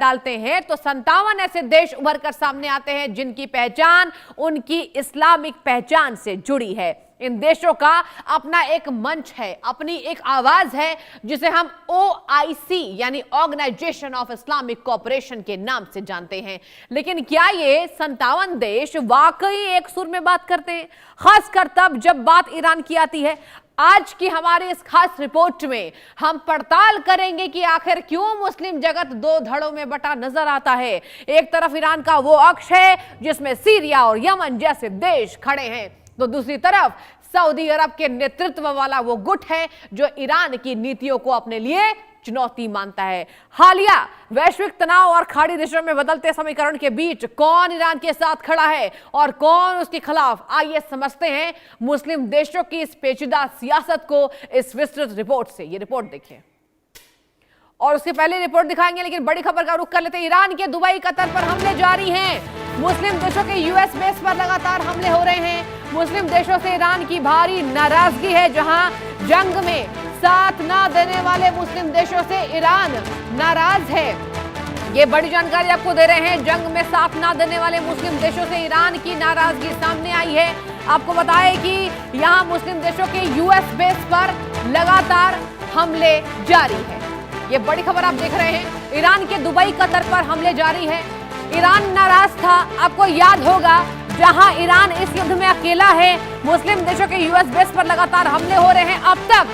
डालते हैं तो 57 ऐसे देश उभर कर सामने आते हैं जिनकी पहचान उनकी इस्लामिक पहचान से जुड़ी है। इन देशों का अपना एक मंच है, अपनी एक आवाज है, जिसे हम OIC यानी ऑर्गेनाइजेशन ऑफ इस्लामिक कोऑपरेशन के नाम से जानते हैं। लेकिन क्या ये 57 देश वाकई एक सुर में बात करते हैं, खासकर तब जब बात ईरान की आती है? आज की हमारी इस खास रिपोर्ट में हम पड़ताल करेंगे कि आखिर क्यों मुस्लिम जगत दो धड़ों में बटा नजर आता है। एक तरफ ईरान का वो अक्ष है जिसमें सीरिया और यमन जैसे देश खड़े हैं, तो दूसरी तरफ सऊदी अरब के नेतृत्व वाला वो गुट है जो ईरान की नीतियों को अपने लिए चुनौती मानता है। हालिया वैश्विक तनाव और खाड़ी देशों में बदलते समीकरण के बीच कौन ईरान के साथ खड़ा है और कौन उसके खिलाफ, आइए समझते हैं मुस्लिम देशों की इस पेचीदा सियासत को इस विस्तृत रिपोर्ट से। ये रिपोर्ट देखिए और उसके पहले रिपोर्ट दिखाएंगे, लेकिन बड़ी खबर का रुख कर लेते हैं। ईरान के दुबई, कतर पर हमले जारी हैं। मुस्लिम देशों के US बेस पर लगातार हमले हो रहे हैं। मुस्लिम देशों से ईरान की भारी नाराजगी है। जहां जंग में साथ ना देने वाले मुस्लिम देशों से ईरान नाराज है। ये बड़ी जानकारी आपको दे रहे हैं। जंग में साथ ना देने वाले मुस्लिम देशों से ईरान की नाराजगी सामने आई है। आपको बताएं कि यहां मुस्लिम देशों के US बेस पर लगातार हमले जारी है। ये बड़ी खबर आप देख रहे हैं। ईरान के दुबई, कतर पर हमले जारी है। ईरान नाराज था। आपको याद होगा जहां ईरान इस युद्ध में अकेला है, मुस्लिम देशों के US बेस पर लगातार हमले हो रहे हैं। अब तक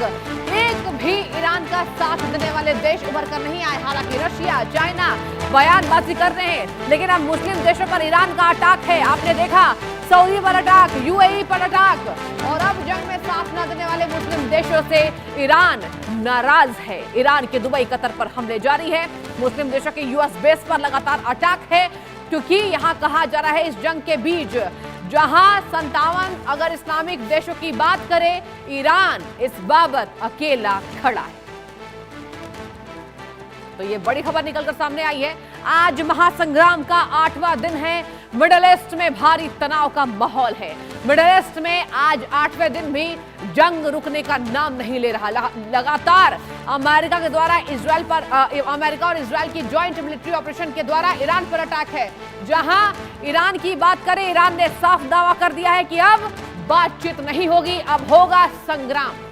एक भी ईरान का साथ देने वाले देश उभर कर नहीं आए। हालांकि रशिया, चाइना बयानबाजी कर रहे हैं, लेकिन अब मुस्लिम देशों पर ईरान का अटैक है। आपने देखा सऊदी पर अटैक, UAE पर अटैक, और अब जंग में साथ न देने वाले मुस्लिम देशों से ईरान नाराज है। ईरान के दुबई, कतर पर हमले जारी है। मुस्लिम देशों के US बेस पर लगातार अटैक है, क्योंकि यहां कहा जा रहा है इस जंग के बीच जहां 57 अगर इस्लामिक देशों की बात करें, ईरान इस बाबत अकेला खड़ा है। तो ये बड़ी खबर निकलकर सामने आई है। आज महासंग्राम का 8वां दिन है। मिडिल ईस्ट में भारी तनाव का माहौल है। मिडिल ईस्ट में आज 8वें दिन भी जंग रुकने का नाम नहीं ले रहा। लगातार अमेरिका के द्वारा इजराइल पर अमेरिका और इजराइल की जॉइंट मिलिट्री ऑपरेशन के द्वारा ईरान पर अटैक है। जहां ईरान की बात करें, ईरान ने साफ दावा कर दिया है कि अब बातचीत नहीं होगी, अब होगा संग्राम।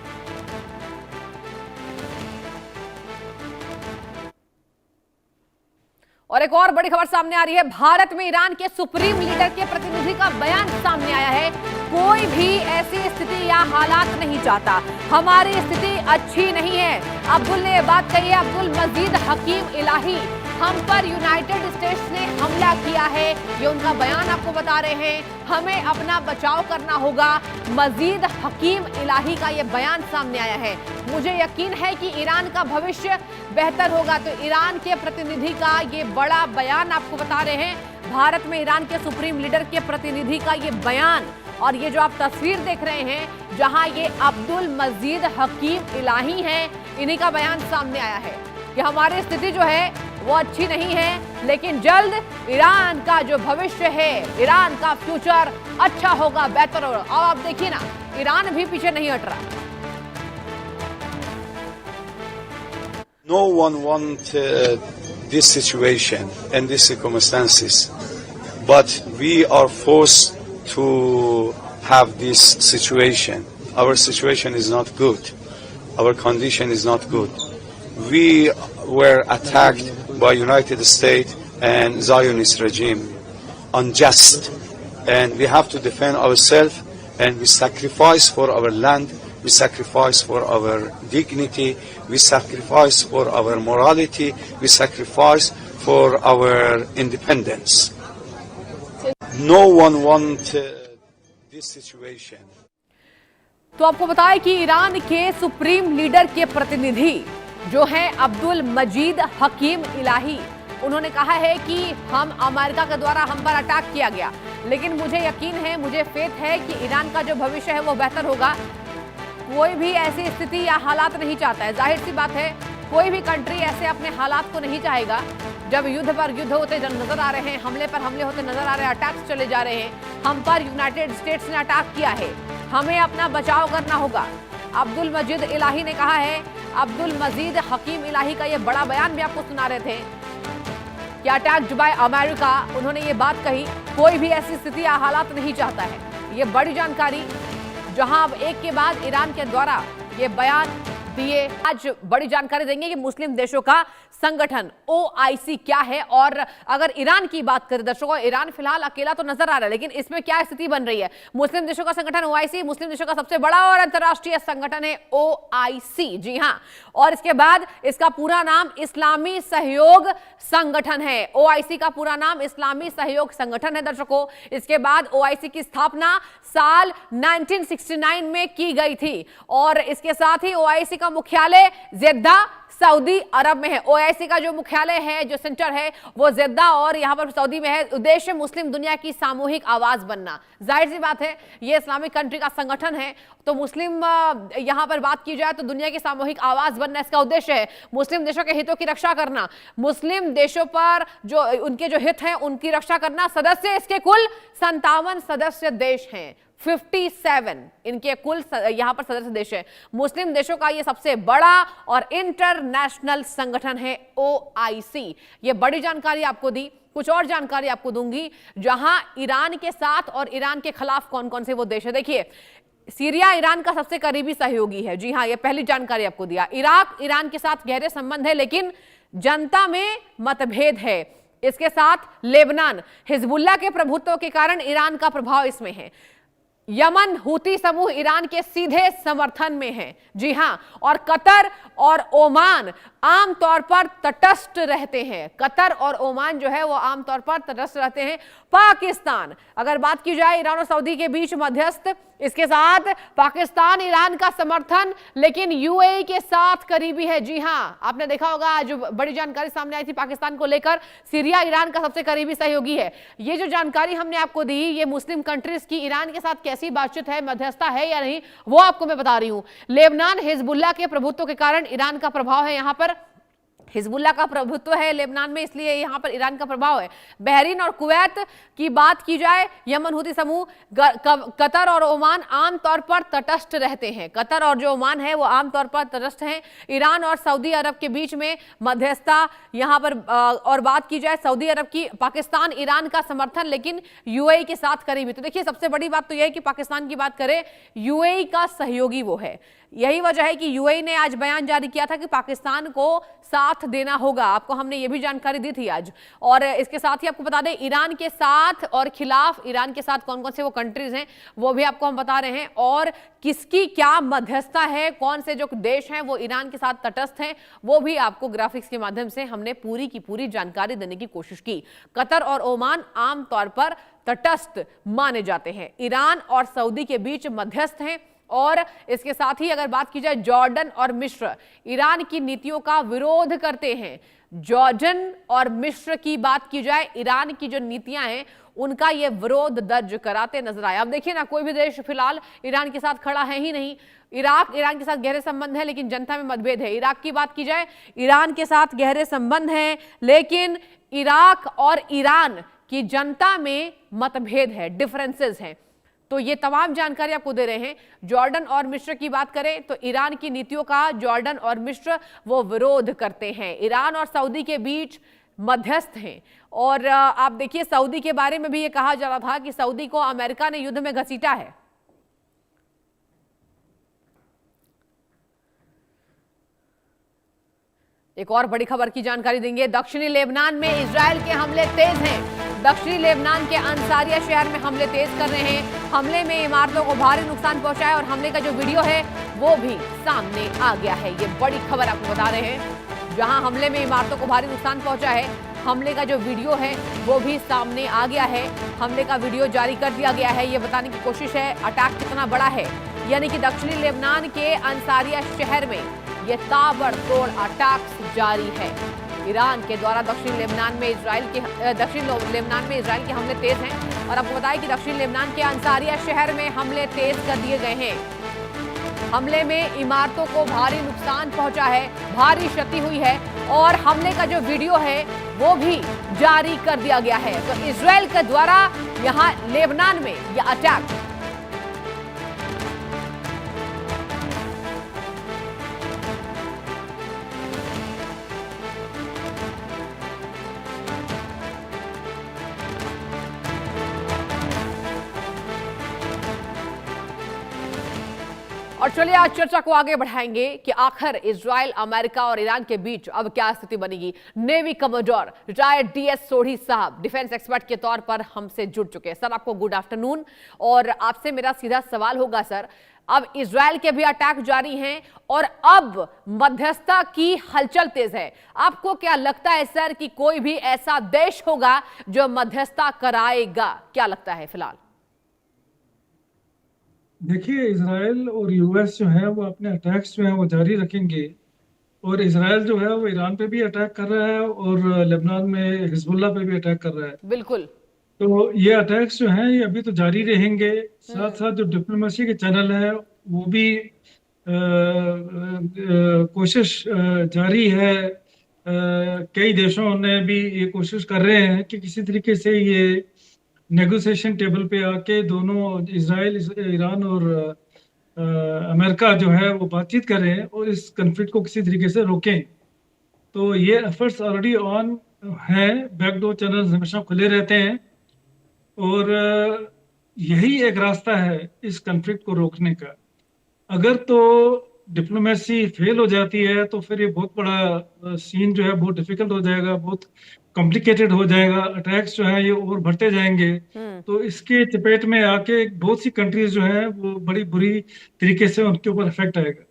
और एक और बड़ी खबर सामने आ रही है। भारत में ईरान के सुप्रीम लीडर के प्रतिनिधि का बयान सामने आया है। कोई भी ऐसी स्थिति या हालात नहीं चाहता, हमारी स्थिति अच्छी नहीं है। अब्दुल ने यह बात कही है। अब्दुल मजीद हकीम इलाही, हम पर यूनाइटेड स्टेट्स ने हमला किया है, ये उनका बयान आपको बता रहे हैं। हमें अपना बचाव करना होगा। मजीद हकीम इलाही का ये बयान सामने आया है। मुझे यकीन है कि ईरान का भविष्य बेहतर होगा। तो ईरान के प्रतिनिधि का ये बड़ा बयान आपको बता रहे हैं। भारत में ईरान के सुप्रीम लीडर के प्रतिनिधि का ये बयान, और ये जो आप तस्वीर देख रहे हैं जहां ये अब्दुल मजीद हकीम इलाही हैं, इन्हीं का बयान सामने आया है कि हमारी स्थिति जो है वो अच्छी नहीं है, लेकिन जल्द ईरान का जो भविष्य है, ईरान का फ्यूचर अच्छा होगा, बेहतर होगा। अब आप देखिए ना, ईरान भी पीछे नहीं हट रहा। No one wants this situation and these circumstances, but we are forced to have this situation. Our situation is not good. Our condition is not good. We were attacked by United States and Zionist regime, unjust, and we have to defend ourselves, and we sacrifice for our land, we sacrifice for our dignity, we sacrifice for our morality, we sacrifice for our independence. No one wants this situation. तो आपको बताएं कि Iran के supreme leader के प्रतिनिधि जो है अब्दुल मजीद हकीम इलाही, उन्होंने कहा है कि हम अमेरिका के द्वारा हम पर अटैक किया गया, लेकिन मुझे यकीन है, मुझे फेथ है कि ईरान का जो भविष्य है वो बेहतर होगा। कोई भी ऐसी स्थिति या हालात नहीं चाहता है। जाहिर सी बात है, कोई भी कंट्री ऐसे अपने हालात को नहीं चाहेगा। जब युद्ध पर युद्ध होते नजर आ रहे हैं, हमले पर हमले होते नजर आ रहे हैं, अटैक्स चले जा रहे हैं, हम पर यूनाइटेड स्टेट्स ने अटैक किया है, हमें अपना बचाव करना होगा। अब्दुल मजीद इलाही ने कहा है। अब्दुल मजीद हकीम इलाही का ये बड़ा बयान भी आपको सुना रहे थे। कि अटैक्ड बाय अमेरिका। उन्होंने ये बात कही, कोई भी ऐसी स्थिति या हालात नहीं चाहता है। ये बड़ी जानकारी, जहां अब एक के बाद ईरान के द्वारा ये बयान दिए। आज बड़ी जानकारी देंगे कि मुस्लिम देशों का संगठन OIC क्या है, और अगर ईरान की बात करें दर्शकों, ईरान फिलहाल अकेला तो नजर आ रहा है, लेकिन इसमें क्या स्थिति बन रही है। मुस्लिम देशों का संगठन OIC मुस्लिम देशों का सबसे बड़ा और अंतर्राष्ट्रीय संगठन है OIC, जी हां। और इसके बाद इसका पूरा नाम इस्लामी सहयोग संगठन है। OIC का पूरा नाम इस्लामी सहयोग संगठन है दर्शकों। इसके बाद OIC की स्थापना साल 1969 में की गई थी, और इसके साथ ही OIC का मुख्यालय जेद्दा सऊदी अरब में है। OIC का जो मुख्यालय है, जो सेंटर है, वो जेद्दा और यहां पर सऊदी में है। उद्देश्य मुस्लिम दुनिया की सामूहिक आवाज बनना। जाहिर सी बात है, ये इस्लामिक कंट्री का संगठन है, तो मुस्लिम यहां पर बात की जाए तो दुनिया की सामूहिक आवाज बनना इसका उद्देश्य है। मुस्लिम देशों के हितों की रक्षा करना, मुस्लिम देशों पर जो उनके जो हित हैं उनकी रक्षा करना। सदस्य इसके कुल 57 सदस्य देश हैं, 57 इनके कुल यहां पर सदस्य देश है। मुस्लिम देशों का यह सबसे बड़ा और इंटरनेशनल संगठन है OIC। यह बड़ी जानकारी आपको दी। कुछ और जानकारी आपको दूंगी, जहां ईरान के साथ और ईरान के खिलाफ कौन कौन से वो देश है। देखिए, सीरिया ईरान का सबसे करीबी सहयोगी है, जी हां, यह पहली जानकारी आपको दिया। इराक ईरान के साथ गहरे संबंध है, लेकिन जनता में मतभेद है। इसके साथ लेबनान, हिजबुल्लाह के प्रभुत्व के कारण ईरान का प्रभाव इसमें है। यमन हूती समूह ईरान के सीधे समर्थन में है, जी हां। और कतर और ओमान आमतौर पर तटस्थ रहते हैं। कतर और ओमान जो है वो आमतौर पर तटस्थ रहते हैं। पाकिस्तान, अगर बात की जाए ईरान और सऊदी के बीच मध्यस्थ, इसके साथ पाकिस्तान ईरान का समर्थन, लेकिन UAE के साथ करीबी है। जी हां, आपने देखा होगा आज बड़ी जानकारी सामने आई थी पाकिस्तान को लेकर। सीरिया ईरान का सबसे करीबी सहयोगी है। ये जो जानकारी हमने आपको दी, ये मुस्लिम कंट्रीज की ईरान के साथ कैसी बातचीत है, मध्यस्थता है या नहीं, वो आपको मैं बता रही हूं। लेबनान हिजबुल्लाह के प्रभुत्व के कारण ईरान का प्रभाव है। यहां पर हिजबुल्लाह का प्रभुत्व है लेबनान में, इसलिए यहां पर ईरान का प्रभाव है। बहरीन और कुवैत की बात की जाए, यमन हूती समूह, कतर और ओमान आमतौर पर तटस्थ रहते हैं। कतर और जो ओमान है वो आमतौर पर तटस्थ हैं। ईरान और सऊदी अरब के बीच में मध्यस्थता यहां पर, और बात की जाए सऊदी अरब की, पाकिस्तान ईरान का समर्थन, लेकिन UAE के साथ करीबी। तो देखिए, सबसे बड़ी बात तो यह है कि पाकिस्तान की बात करें, UAE का सहयोगी वो है। यही वजह है कि UAE ने आज बयान जारी किया था कि पाकिस्तान को साथ देना होगा। आपको हमने ये भी जानकारी दी थी आज। और इसके साथ ही आपको बता दें, ईरान के साथ और खिलाफ, ईरान के साथ कौन कौन से वो कंट्रीज हैं वो भी आपको हम बता रहे हैं, और किसकी क्या मध्यस्थता है, कौन से जो देश हैं वो ईरान के साथ तटस्थ हैं, वो भी आपको ग्राफिक्स के माध्यम से हमने पूरी की पूरी जानकारी देने की कोशिश की। कतर और ओमान आमतौर पर तटस्थ माने जाते हैं, ईरान और सऊदी के बीच मध्यस्थ हैं। और इसके साथ ही अगर बात की जाए, जॉर्डन और मिस्र ईरान की नीतियों का विरोध करते हैं। जॉर्डन और मिस्र की बात की जाए, ईरान की जो नीतियां हैं उनका ये विरोध दर्ज कराते नजर आए। अब देखिए ना, कोई भी देश फिलहाल ईरान के साथ खड़ा है ही नहीं। इराक ईरान के साथ गहरे संबंध है, लेकिन जनता में मतभेद है। इराक की बात की जाए, ईरान के साथ गहरे संबंध है, लेकिन इराक और ईरान की जनता में मतभेद है, डिफरेंसेस हैं। तो ये तमाम जानकारी आपको दे रहे हैं। जॉर्डन और मिस्र की बात करें तो ईरान की नीतियों का जॉर्डन और मिस्र वो विरोध करते हैं। ईरान और सऊदी के बीच मध्यस्थ हैं। और आप देखिए, सऊदी के बारे में भी ये कहा जा रहा था कि सऊदी को अमेरिका ने युद्ध में घसीटा है। एक और बड़ी खबर की जानकारी देंगे। दक्षिणी लेबनान में इजराइल के हमले तेज हैं। दक्षिणी लेबनान के अंसारिया शहर में हमले तेज कर रहे हैं। हमले में इमारतों को भारी नुकसान पहुंचा है, और हमले का जो वीडियो है वो भी सामने आ गया है। ये बड़ी खबर आपको बता रहे हैं, जहां हमले में इमारतों को भारी नुकसान पहुंचा है, हमले का जो वीडियो है वो भी सामने आ गया है। हमले का वीडियो जारी कर दिया गया है। ये बताने की कोशिश है अटैक कितना बड़ा है, यानी कि दक्षिणी लेबनान के अंसारिया शहर में ये ताबड़तोड़ अटैक्स जारी है। ईरान के द्वारा दक्षिण लेबनान में इजराइल के हमले तेज हैं। और आपको बताएं कि दक्षिण लेबनान के अंसारिया शहर में हमले तेज कर दिए गए हैं। हमले में इमारतों को भारी नुकसान पहुंचा है, भारी क्षति हुई है, और हमले का जो वीडियो है वो भी जारी कर दिया गया है। तो इजराइल के द्वारा यहां लेबनान में यह अटैक और चलिए आज चर्चा को आगे बढ़ाएंगे कि आखिर इजराइल, अमेरिका और ईरान के बीच अब क्या स्थिति बनेगी। Navy commodore retired DS Sodhi साहब डिफेंस एक्सपर्ट के तौर पर हमसे जुड़ चुके हैं। सर आपको गुड आफ्टरनून। और आपसे मेरा सीधा सवाल होगा सर, अब इजराइल के भी अटैक जारी हैं और अब मध्यस्थता की हलचल तेज है। आपको क्या लगता है सर कि कोई भी ऐसा देश होगा जो मध्यस्थता कराएगा? क्या लगता है फिलहाल? देखिए, इसराइल और यूएस जो है वो अपने अटैक्स जो है वो जारी रखेंगे। और इसराइल जो है वो ईरान पे भी अटैक कर रहा है और लेबनान में हिजबुल्लाह पे भी अटैक कर रहा है। बिल्कुल। तो ये अटैक्स जो हैं ये अभी तो जारी रहेंगे। साथ साथ जो डिप्लोमेसी के चैनल है वो भी कोशिश जारी है। कई देशों ने भी ये कोशिश कर रहे हैं कि किसी तरीके से ये नेगोशिएशन टेबल पे आके दोनों इसराइल, ईरान और अमेरिका जो है वो बातचीत करें और इस कन्फ्लिक्ट को किसी तरीके से रोकें। तो ये एफर्ट्स ऑलरेडी ऑन हैं। बैकडोर चैनल्स हमेशा खुले रहते हैं और यही एक रास्ता है इस कन्फ्लिक्ट को रोकने का। अगर तो डिप्लोमेसी फेल हो जाती है तो फिर ये बहुत बड़ा सीन जो है बहुत डिफिकल्ट हो जाएगा, बहुत कॉम्प्लिकेटेड हो जाएगा। अटैक्स जो है ये और बढ़ते जाएंगे। तो इसके चपेट में आके बहुत सी कंट्रीज जो है वो बड़ी बुरी तरीके से उनके ऊपर इफेक्ट आएगा।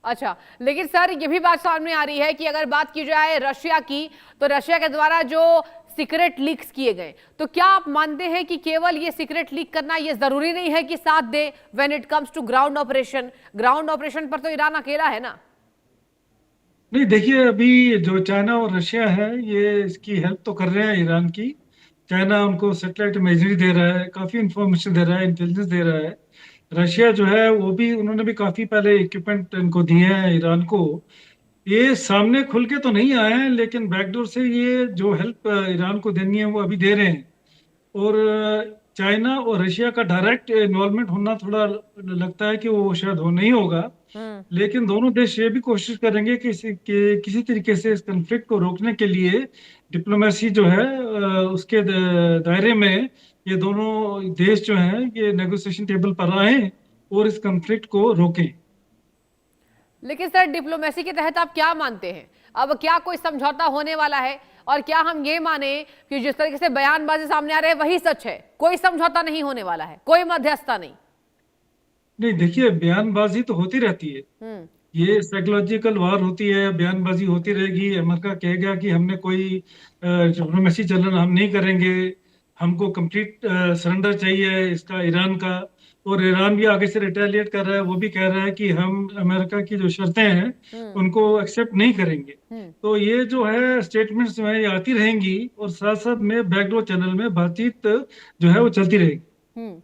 अच्छा, लेकिन सर ये भी बात सामने आ रही है कि अगर बात की जाए रशिया की, तो रशिया के द्वारा जो सीक्रेट लीक्स किए गए, तो क्या आप मानते हैं कि केवल ये सीक्रेट लीक करना ये जरूरी नहीं है कि साथ दे when it comes to ground operation? Ground operation पर तो ईरान अकेला है ना? नहीं, देखिए, अभी जो चाइना और रशिया है ये इसकी हेल्प तो कर रहे हैं ईरान की। चाइना उनको सैटेलाइट इमेजरी दे रहा है, काफी इंफॉर्मेशन दे रहा है, इंटेलिजेंस दे रहा है। रशिया जो है वो भी, उन्होंने भी काफी पहले इक्विपमेंट इनको दिए हैं ईरान को। ये सामने खुल के तो नहीं आए हैं लेकिन बैकडोर से ये जो हेल्प ईरान को देनी है वो अभी दे रहे हैं। और चाइना और रशिया का डायरेक्ट इन्वॉल्वमेंट होना थोड़ा लगता है कि वो शायद हो नहीं होगा। लेकिन दोनों देश ये भी कोशिश करेंगे कि किसी तरीके से इस कन्फ्लिक्ट को रोकने के लिए डिप्लोमेसी जो है उसके दायरे में ये दोनों देश जो हैं ये नेगोशिएशन टेबल पर आए और इस कन्फ्लिक्ट को रोकें। लेकिन सर डिप्लोमेसी के तहत आप क्या मानते हैं? अब क्या कोई समझौता होने वाला है? और क्या हम ये माने कि जिस तरीके से बयानबाजी सामने आ रहे हैं वही सच है, कोई समझौता नहीं होने वाला है, कोई मध्यस्थता नहीं? नहीं, देखिए, बयानबाजी तो होती रहती है। ये साइकोलॉजिकल वार होती है, बयानबाजी होती रहेगी। अमेरिका कहेगा कि हमने कोई डिप्लोमेसी चलन हम नहीं करेंगे, हमको कंप्लीट सरेंडर चाहिए इसका ईरान का। और ईरान भी आगे से रिटेलिएट कर रहा है, वो भी कह रहा है कि हम अमेरिका की जो शर्तें हैं उनको एक्सेप्ट नहीं करेंगे। तो ये जो है स्टेटमेंट्स जो है ये आती रहेंगी और साथ साथ में बैकडोर चैनल में बातचीत जो है वो चलती रहेगी।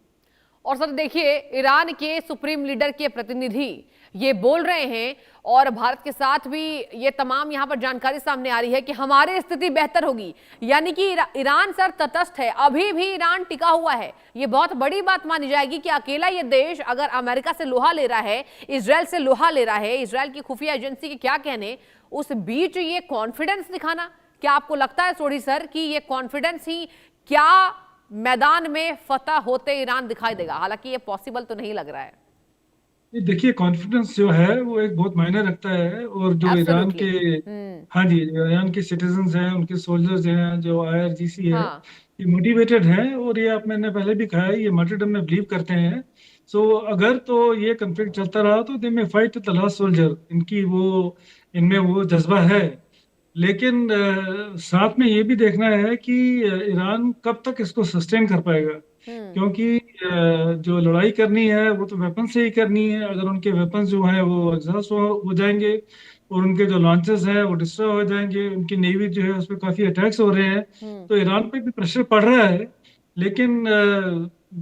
और सर देखिए, ईरान के सुप्रीम लीडर के प्रतिनिधि ये बोल रहे हैं और भारत के साथ भी ये तमाम यहां पर जानकारी सामने आ रही है कि हमारी स्थिति बेहतर होगी। यानी कि ईरान सर तटस्थ है, अभी भी ईरान टिका हुआ है। ये बहुत बड़ी बात मानी जाएगी कि अकेला ये देश अगर अमेरिका से लोहा ले रहा है, इजराइल से लोहा ले रहा है, इजराइल की खुफिया एजेंसी के क्या कहने, उस बीच ये कॉन्फिडेंस दिखाना, क्या आपको लगता है सोढ़ी सर कि ये कॉन्फिडेंस ही क्या मैदान में फतह होते ईरान दिखाई देगा? हालांकि ये पॉसिबल तो नहीं लग रहा है। देखिए, कॉन्फिडेंस जो है वो एक बहुत मायने रखता है। और जो ईरान के हाँ जी, ईरान के सिटीजन्स हैं, उनके सोल्जर्स हैं, जो आईआरजीसी है, ये मोटिवेटेड हैं। और ये आप, मैंने पहले भी कहा है, ये मार्टिरडम में बिलीव करते हैं। सो अगर तो ये कन्फ्लिक्ट चलता रहा तो दे में फाइट द लास्ट सोल्जर, इनमें वो जज्बा है। लेकिन साथ में ये भी देखना है कि ईरान कब तक इसको सस्टेन कर पाएगा। क्योंकि जो लड़ाई करनी है वो तो वेपन से ही करनी है। अगर उनके वेपन्स जो हैं वो एग्जॉस्ट हो जाएंगे और उनके जो लॉन्चेस हैं वो डिस्ट्रॉय हो जाएंगे, उनकी नेवी जो है उस पर काफी अटैक्स हो रहे हैं, तो ईरान पे भी प्रेशर पड़ रहा है। लेकिन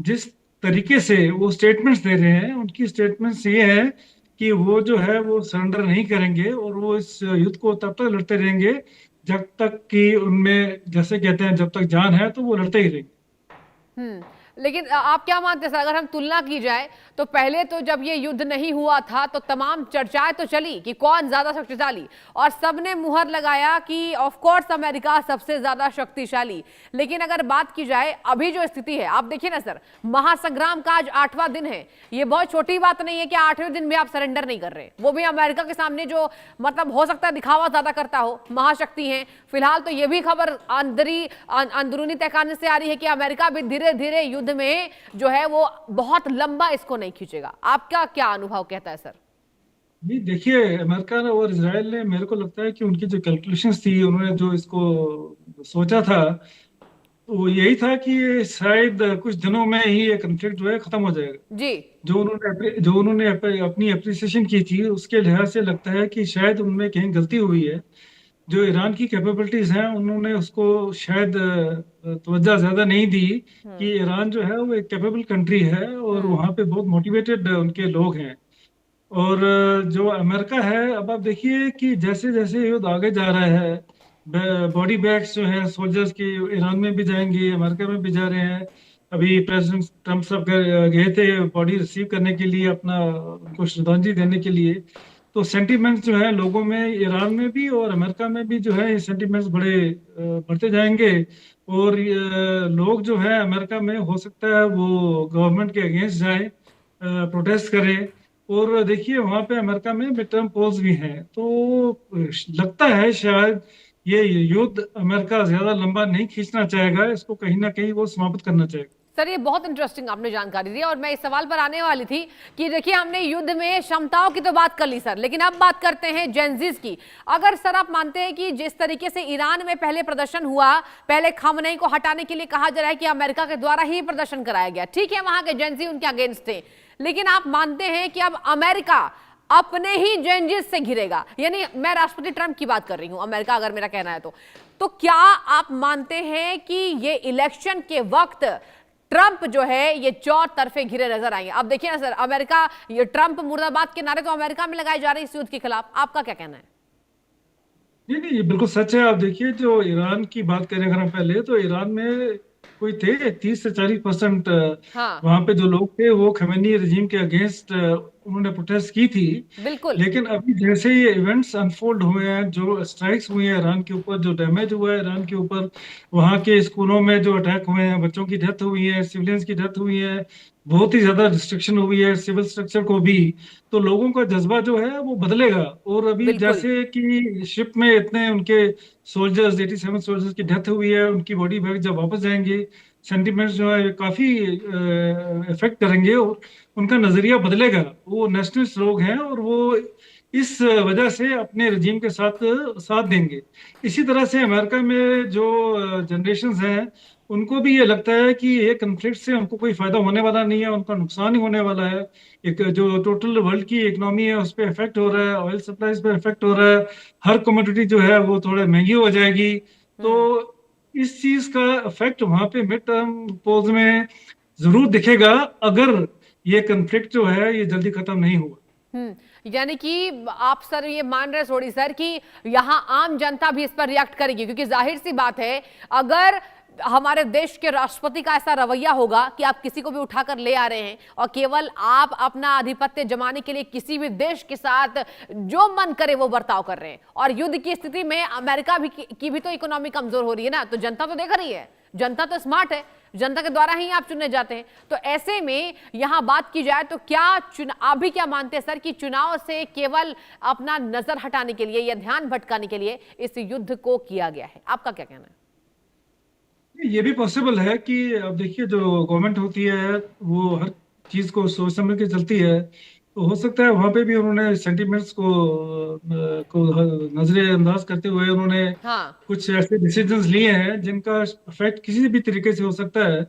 जिस तरीके से वो स्टेटमेंट्स दे रहे हैं, उनकी स्टेटमेंट्स ये हैं कि वो जो है वो सरेंडर नहीं करेंगे और वो इस युद्ध को तब तक लड़ते रहेंगे जब तक कि उनमें, जैसे कहते हैं, जब तक जान है तो वो लड़ते ही रहेंगे। लेकिन आप क्या मानते हैं सर, अगर हम तुलना की जाए तो पहले तो जब ये युद्ध नहीं हुआ था तो तमाम चर्चाएं तो चली कि कौन ज्यादा शक्तिशाली, और सबने मुहर लगाया कि ऑफ कोर्स अमेरिका सबसे ज्यादा शक्तिशाली। लेकिन अगर बात की जाए अभी जो स्थिति है, आप देखिए ना सर, महासंग्राम का आज 8वां दिन है। ये बहुत छोटी बात नहीं है कि 8वें दिन भी आप सरेंडर नहीं कर रहे, वो भी अमेरिका के सामने जो मतलब हो सकता है दिखावा ज्यादा करता हो, महाशक्ति है। फिलहाल तो ये भी खबर अंदरूनी तहखाने से आ रही है कि अमेरिका भी धीरे धीरे युद्ध में जो है वो बहुत लंबा इसको नहीं खींचेगा। आपका क्या अनुभव कहता है सर? नहीं, देखिए, अमेरिका ने और इसराइल ने, मेरे को लगता है कि उनकी जो कैलकुलेशंस थी, उन्होंने जो इसको सोचा था, वो यही था कि ये शायद कुछ दिनों में ही ये कन्फ्लिक्ट जो है खत्म हो जाएगा। जी जो उन्होंने अपनी अप्रिसिएशन की थी, उसके लिहाज से लगता है कि शायद उनमें कहीं गलती हुई है। जो ईरान की कैपेबिलिटीज हैं, उन्होंने उसको शायद तवज्जो ज्यादा नहीं दी कि ईरान जो है वो एक कैपेबल कंट्री है और वहाँ पे बहुत मोटिवेटेड उनके लोग हैं। और जो अमेरिका है, अब आप देखिए कि जैसे जैसे युद्ध आगे जा रहा है, बॉडी बैग्स जो है सोल्जर्स की ईरान में भी जाएंगे, अमेरिका में भी जा रहे हैं। अभी प्रेसिडेंट ट्रम्प साहब गए थे बॉडी रिसीव करने के लिए, अपना उनको श्रद्धांजलि देने के लिए। तो सेंटिमेंट्स जो है लोगों में, ईरान में भी और अमेरिका में भी जो है, ये सेंटिमेंट्स बढ़ते जाएंगे। और लोग जो है अमेरिका में, हो सकता है वो गवर्नमेंट के अगेंस्ट जाए, प्रोटेस्ट करें। और देखिए, वहां पे अमेरिका में मिड टर्म पोल्स भी हैं, तो लगता है शायद ये युद्ध अमेरिका ज्यादा लंबा नहीं खींचना चाहेगा, इसको कहीं ना कहीं वो समाप्त करना चाहेगा। सर, ये बहुत इंटरेस्टिंग आपने जानकारी दी और मैं इस सवाल पर आने वाली थी कि देखिए, हमने युद्ध में क्षमताओं की तो बात कर ली सर, लेकिन अब बात करते हैं जेनजीज की। अगर सर आप मानते हैं कि जिस तरीके से ईरान में पहले प्रदर्शन हुआ, पहले खamenei को हटाने के लिए कहा जा रहा है कि अमेरिका के द्वारा ही प्रदर्शन कराया गया, ठीक है, वहां के जेनजी उनके अगेंस्ट थे, लेकिन आप मानते हैं कि अब अमेरिका अपने ही जेनजीज से घिरेगा? यानी मैं राष्ट्रपति ट्रंप की बात कर रही हूं, अमेरिका अगर मेरा कहना है तो क्या आप मानते हैं कि ये इलेक्शन के वक्त ट्रंप जो है ये चौतरफे घिरे नजर आएंगे? अब देखिए ना सर, अमेरिका, ये ट्रंप मुर्दाबाद के नारे तो अमेरिका में लगाए जा रहे हैं इस युद्ध के खिलाफ, आपका क्या कहना है? नहीं नहीं, ये बिल्कुल सच है। आप देखिए, जो ईरान की बात करें अगर हम पहले, तो ईरान में कोई थे 30 से 40% हाँ, वहां पे जो लोग थे वो खमेनी रजीम के अगेंस्ट उन्होंने प्रोटेस्ट की थी। बिल्कुल लेकिन अभी जैसे ये इवेंट्स अनफोल्ड हुए हैं, जो स्ट्राइक्स हुई हैं ईरान के ऊपर, जो डैमेज हुआ है ईरान के ऊपर, वहाँ के स्कूलों में जो अटैक हुए हैं, बच्चों की डेथ हुई है, सिविलियंस की डेथ हुई है, बहुत ही ज्यादा डिस्ट्रक्शन हुई है सिविल स्ट्रक्चर को भी। तो लोगों का जज्बा जो है वो बदलेगा। और अभी बिल्कुल जैसे कि शिप में इतने उनके सोल्जर्स, 87 सोल्जर्स की डेथ हुई है, उनकी बॉडी बैग जब वापस जाएंगे, सेंटिमेंट्स जो है काफी इफेक्ट करेंगे और उनका नजरिया बदलेगा। वो नेशनलिस्ट लोग हैं और वो इस वजह से अपने रजीम के साथ साथ देंगे। इसी तरह से अमेरिका में जो जनरेशन्स हैं, उनको भी ये लगता है कि ये कन्फ्लिक्ट से उनको कोई फायदा होने वाला नहीं है, उनका नुकसान ही होने वाला है। एक जो टोटल वर्ल्ड की इकोनॉमी है उस पर इफेक्ट हो रहा है, ऑयल सप्लाईज पे इफेक्ट हो रहा है, हर कमोडिटी जो है वो थोड़ा महंगी हो जाएगी। तो इस चीज का इफेक्ट वहां पे मिड टर्म पोल्स में जरूर दिखेगा, अगर ये कन्फ्लिक्ट जो है ये जल्दी खत्म नहीं हुआ। यानी कि आप सर ये मान रहे थोड़ी सर कि यहां आम जनता भी इस पर रिएक्ट करेगी, क्योंकि जाहिर सी बात है, अगर हमारे देश के राष्ट्रपति का ऐसा रवैया होगा कि आप किसी को भी उठाकर ले आ रहे हैं और केवल आप अपना आधिपत्य जमाने के लिए किसी भी देश के साथ जो मन करे वो बर्ताव कर रहे हैं, और युद्ध की स्थिति में अमेरिका भी की भी तो इकोनॉमी कमजोर हो रही है ना, तो जनता तो देख रही है, जनता तो स्मार्ट है, जनता के द्वारा ही आप चुने जाते हैं। तो ऐसे में यहां बात की जाए तो क्या आप भी क्या मानते हैं सर कि चुनाव से केवल अपना नजर हटाने के लिए या ध्यान भटकाने के लिए इस युद्ध को किया गया है? आपका क्या कहना है? ये भी पॉसिबल है कि अब देखिए, जो गवर्नमेंट होती है वो हर चीज को सोच समझ के चलती है, तो हो सकता है वहां पे भी उन्होंने सेंटिमेंट्स को नजरअंदाज करते हुए उन्होंने हाँ, कुछ ऐसे डिसीजंस लिए हैं जिनका इफेक्ट किसी भी तरीके से हो सकता है।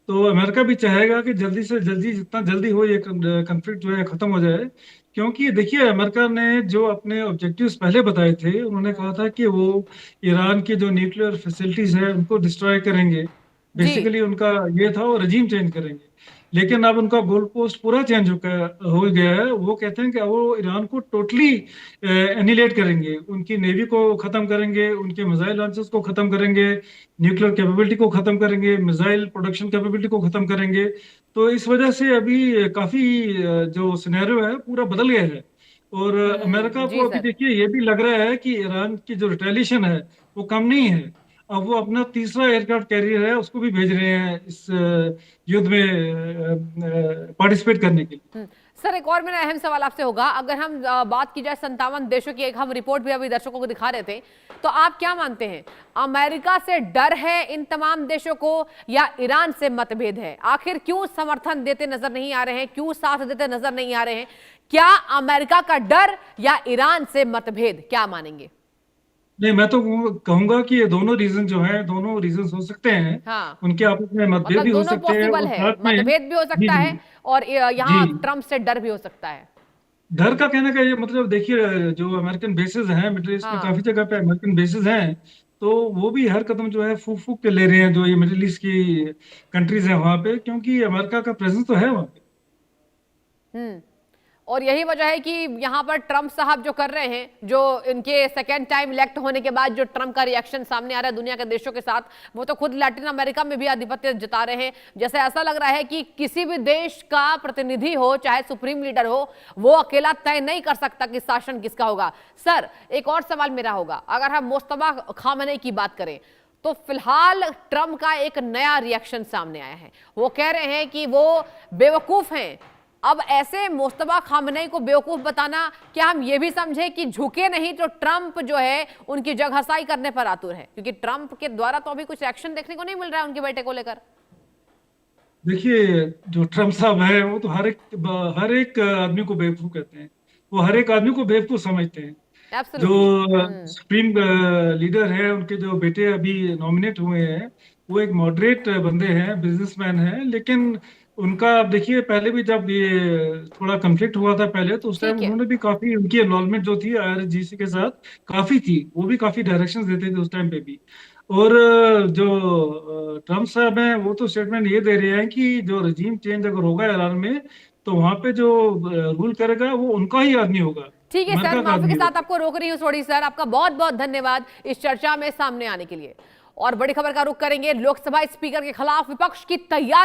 तो अमेरिका भी चाहेगा कि जल्दी से जल्दी, जितना जल्दी हो, ये कन्फ्लिक्ट जो है खत्म हो जाए। क्योंकि देखिए, अमेरिका ने जो अपने ऑब्जेक्टिव्स पहले बताए थे, उन्होंने कहा था कि वो ईरान की जो न्यूक्लियर फैसिलिटीज है उनको डिस्ट्रॉय करेंगे। जी बेसिकली उनका ये था, वो रजीम चेंज करेंगे। लेकिन अब उनका गोल पोस्ट पूरा चेंज हो गया है। वो कहते हैं कि वो ईरान को टोटली एनिलेट करेंगे, उनकी नेवी को खत्म करेंगे, उनके मिसाइल लॉन्चर्स को खत्म करेंगे, न्यूक्लियर कैपेबिलिटी को खत्म करेंगे, मिसाइल प्रोडक्शन कैपेबिलिटी को खत्म करेंगे। तो इस वजह से अभी काफी जो सिनेरियो है पूरा बदल गया है। और अमेरिका जी को अभी सर। देखिए ये भी लग रहा है कि ईरान की जो रिटेलिएशन है वो कम नहीं है। अब वो अपना तीसरा एयरक्राफ्ट कैरियर है उसको भी भेज रहे हैं इस युद्ध में पार्टिसिपेट करने के लिए। सर, एक और मेरा अहम सवाल आपसे होगा, अगर हम बात की जाए 57 देशों की, एक हम रिपोर्ट भी अभी दर्शकों को दिखा रहे थे, तो आप क्या मानते हैं, अमेरिका से डर है इन तमाम देशों को या ईरान से मतभेद है? आखिर क्यों समर्थन देते नजर नहीं आ रहे हैं, क्यों साथ देते नजर नहीं आ रहे हैं? क्या अमेरिका का डर या ईरान से मतभेद, क्या मानेंगे? नहीं, मैं तो कहूंगा कि ये दोनों रीजन जो है, दोनों रीजन हो सकते हैं। हाँ, उनके आपस में मतभेद मतलब भी हो दोनों सकते हैं पॉसिबल और है, साथ में मतभेद भी हो जी सकता है जी और जी यहाँ ट्रंप से डर भी हो सकता है। डर का कहने का ये मतलब देखिए, जो अमेरिकन बेसेस हैं मिडिल ईस्ट में, हाँ। काफी जगह पे अमेरिकन बेसेस हैं। तो वो भी हर कदम जो है फूक फूक के ले रहे हैं, जो ये मिडिल ईस्ट की कंट्रीज हैं वहां पे, क्योंकि अमेरिका का प्रेजेंस तो है वहां पे। हम्म। और यही वजह है कि यहाँ पर ट्रंप साहब जो कर रहे हैं, जो इनके सेकेंड टाइम इलेक्ट होने के बाद जो ट्रंप का रिएक्शन सामने आ रहा है दुनिया के देशों के साथ, वो तो खुद लैटिन अमेरिका में भी आधिपत्य जता रहे हैं। जैसे ऐसा लग रहा है कि किसी भी देश का प्रतिनिधि हो, चाहे सुप्रीम लीडर हो, वो अकेला तय नहीं कर सकता कि शासन किसका होगा। सर, एक और सवाल मेरा होगा, अगर हम मुस्तफा खामनेई की बात करें तो फिलहाल ट्रंप का एक नया रिएक्शन सामने आया है। वो कह रहे हैं कि वो बेवकूफ हैं। अब ऐसे मुस्तफा खामनेई को बेवकूफ बताना, क्या हम ये भी समझे कि झुके नहीं तो ट्रंप जो है उनकी जगहसाई करने पर आतुर है? क्योंकि ट्रंप के द्वारा तो अभी कुछ एक्शन देखने को नहीं मिल रहा है उनके बेटे को लेकर। देखिए, जो ट्रम्प साहब है वो तो हर एक आदमी को बेवकूफ कहते हैं। वो हर एक आदमी को बेवकूफ समझते हैं। एब्सोल्युटली। जो सुप्रीम लीडर है, उनके जो बेटे अभी नॉमिनेट हुए हैं, वो एक मॉडरेट बंदे हैं, बिजनेसमैन हैं। लेकिन उनका आप देखिए, पहले भी जब ये थोड़ा कंफ्लिक्ट हुआ था पहले, तो उस टाइम ठीक है। उन्होंने भी काफी, उनकी इन्वॉल्वमेंट जो थी आईआरजीसी के साथ काफी थी। वो भी काफी डायरेक्शंस देते थे उस टाइम पे भी। और जो ट्रम्प साहब हैं वो तो स्टेटमेंट ये दे रहे हैं कि जो रजीम चेंज अगर होगा ईरान में, तो वहां पे जो रूल करेगा वो उनका ही आदमी होगा, ठीक है सर, अमेरिका का माफी के आदमी साथ होगा। आपको रोक रही हूँ थोड़ी। सर, आपका बहुत बहुत धन्यवाद इस चर्चा में सामने आने के लिए। और बड़ी खबर का रुख करेंगे, लोकसभा स्पीकर के खिलाफ विपक्ष की तैयारी।